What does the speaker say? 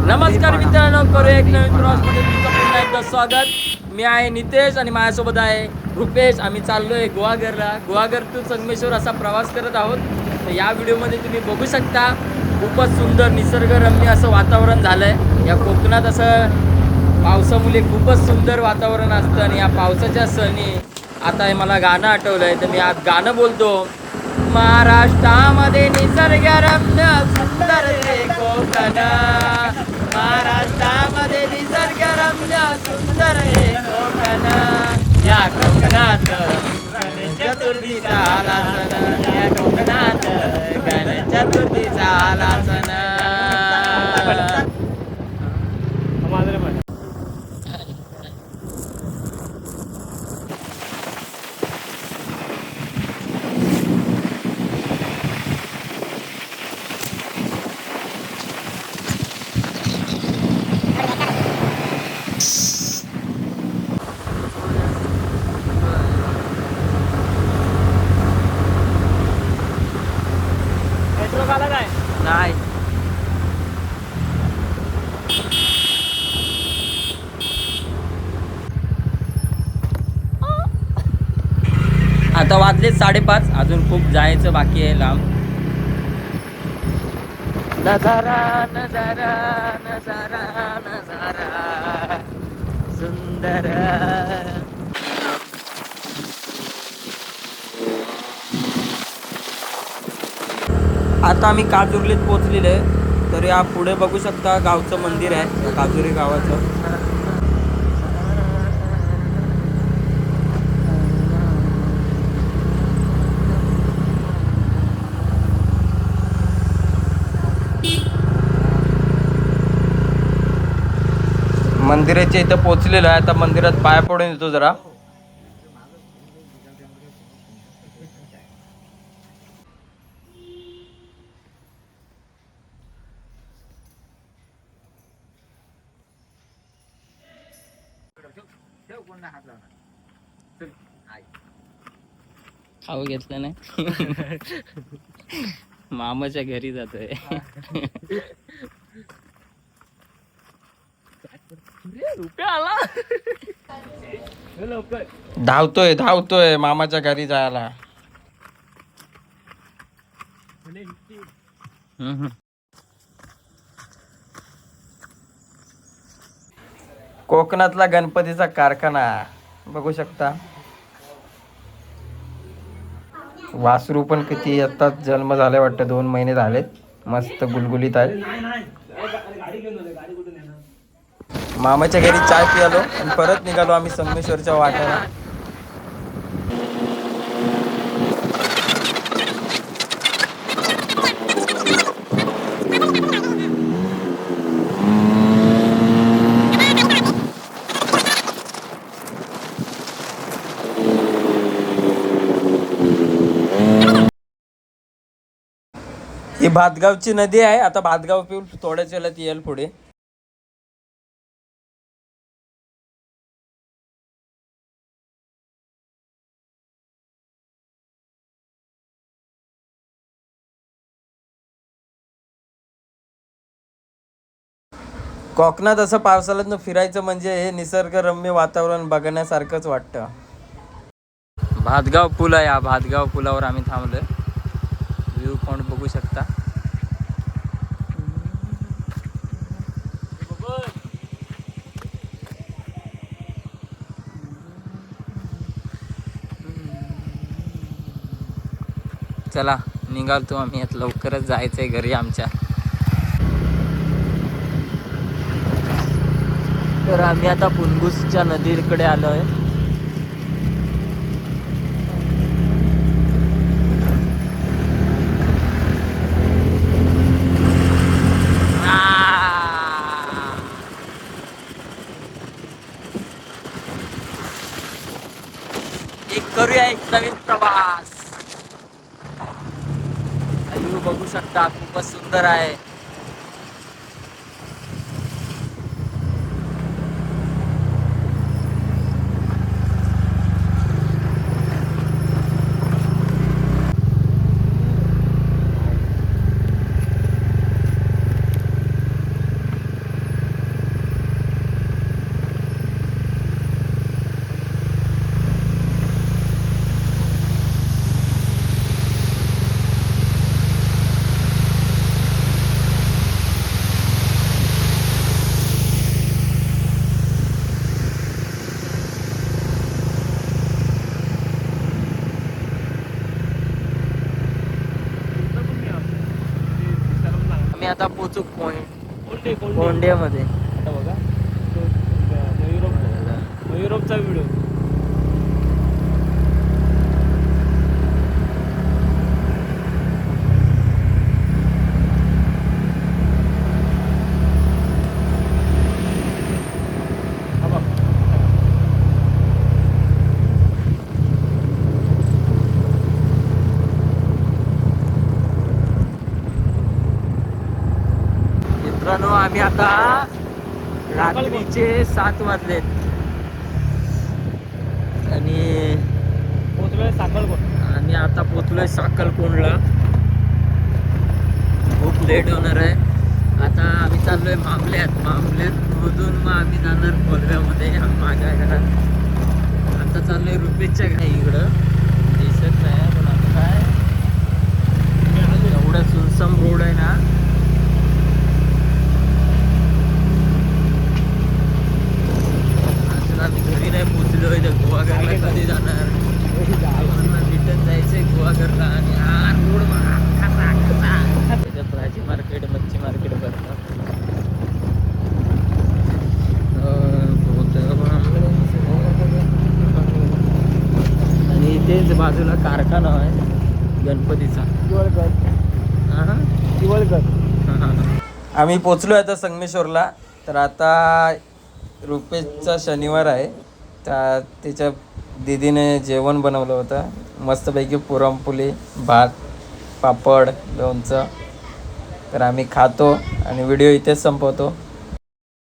नमस्कार मित्रांनो, करूया एक नवीन क्रॉसमध्ये तुमचं पुन्हा एकदा स्वागत. मी आहे नितेश आणि माझ्यासोबत आहे रुपेश. आम्ही चाललोय गुहागरला. गुहागर टू संगमेश्वर असा प्रवास करत आहोत. तर या व्हिडिओमध्ये तुम्ही बघू शकता, खूपच सुंदर निसर्गरम्य असं वातावरण झालंय. या कोकणात असं पावसामुळे खूपच सुंदर वातावरण असतं आणि या पावसाच्या सणी आता हे मला गाणं आठवलंय, तर मी आज गाणं बोलतो. महाराष्ट्रामध्ये निसर्गरम्य सुंदर ते कोकण, महाराष्ट्रामध्ये निसर्गरम्य सुंदर हे कोकण. या कोकणात गणेश चतुर्थीचा आला सण, या कोकणात गणेश चतुर्थीचा आला सण. नाही, आता वाजले 5:30. अजून खूप जायचं बाकी आहे लांब. नजारा नजारा नजारा नजारा सुंदर. आता आम्ही काजुर्लीत पोहोचलेलो आहे. तर या पुढे बघू शकता गावचं मंदिर आहे, काजुरी गावाचं. मंदिराच्या इथं पोहोचलेलो आहे. आता मंदिरात पाया पडून येतो जरा. खाऊ घेतलं नाही. मामाच्या घरी जातोय. धावतोय धावतोय मामाच्या घरी जायला. कोकणातला गणपतीचा कारखाना बघू शकता. वासरू पण किती आता जन्म झाले वाटतं, 2 महिने झालेत. मस्त गुलगुलीत आहे. मामाच्या घरी चाय पियालो आणि परत निघालो आम्ही संगमेश्वरच्या वाट्याला. ही भातगावची नदी आहे. आता भातगाव पिऊन थोड्याच वेळात येईल पुढे. कोकणात असं पावसाळ्यात फिरायचं म्हणजे हे निसर्गरम्य वातावरण बघण्यासारखंच वाटतं. भातगाव पूल आहे. या भातगाव पुलावर आम्ही थांबलोय. व्ह्यू पॉइंट बघू शकता. चला निघालतो आम्ही. आता लवकरच जायचंय घरी आमच्या. तर आम्ही आता पुनगुसच्या नदीकडे आलोय. करूया एक नवीन प्रवास. व्ह्यू बघू शकता, खूपच सुंदर आहे. आम्ही आता पोचू पॉइंट कोंडे कोंड्यामध्ये. आता बघा मयुरोपचा व्हिडिओ. मित्रांनो आम्ही आता रात्रीचे 7 वाजलेत आणि पोचलोय साखळकोट. आम्ही आता पोचलोय साखलकोंडला. खूप लेट होणार आहे. आता आम्ही चाललोय मामल्यामधून मग आम्ही जाणार कोलव्यामध्ये माझ्या घरात. आता चाललोय रुपेशच्या घरी. इकडं दिसत नाही पण आता काय एवढा सुनसम रोड आहे ना. अजून आम्ही घरी नाही पोचलोय. तर गुहागरला कधी जाणार? रिटर्न जायचंय गुहागरला. आणि हा रोड त्याच्यात भाजी मार्केट मच्छी मार्केट भरतात. आणि इथेच बाजूला कारखाना आहे गणपतीचा. आम्ही पोचलो आता संगमेश्वरला. तर आता रुपेशचा शनिवार आहे. त्याच्या दीदीने जेवण बनवलं होतं मस्तपैकी. पुरणपोळी, भात, पापड, लोणचं. तर आम्ही खातो आणि व्हिडिओ इथेच संपवतो.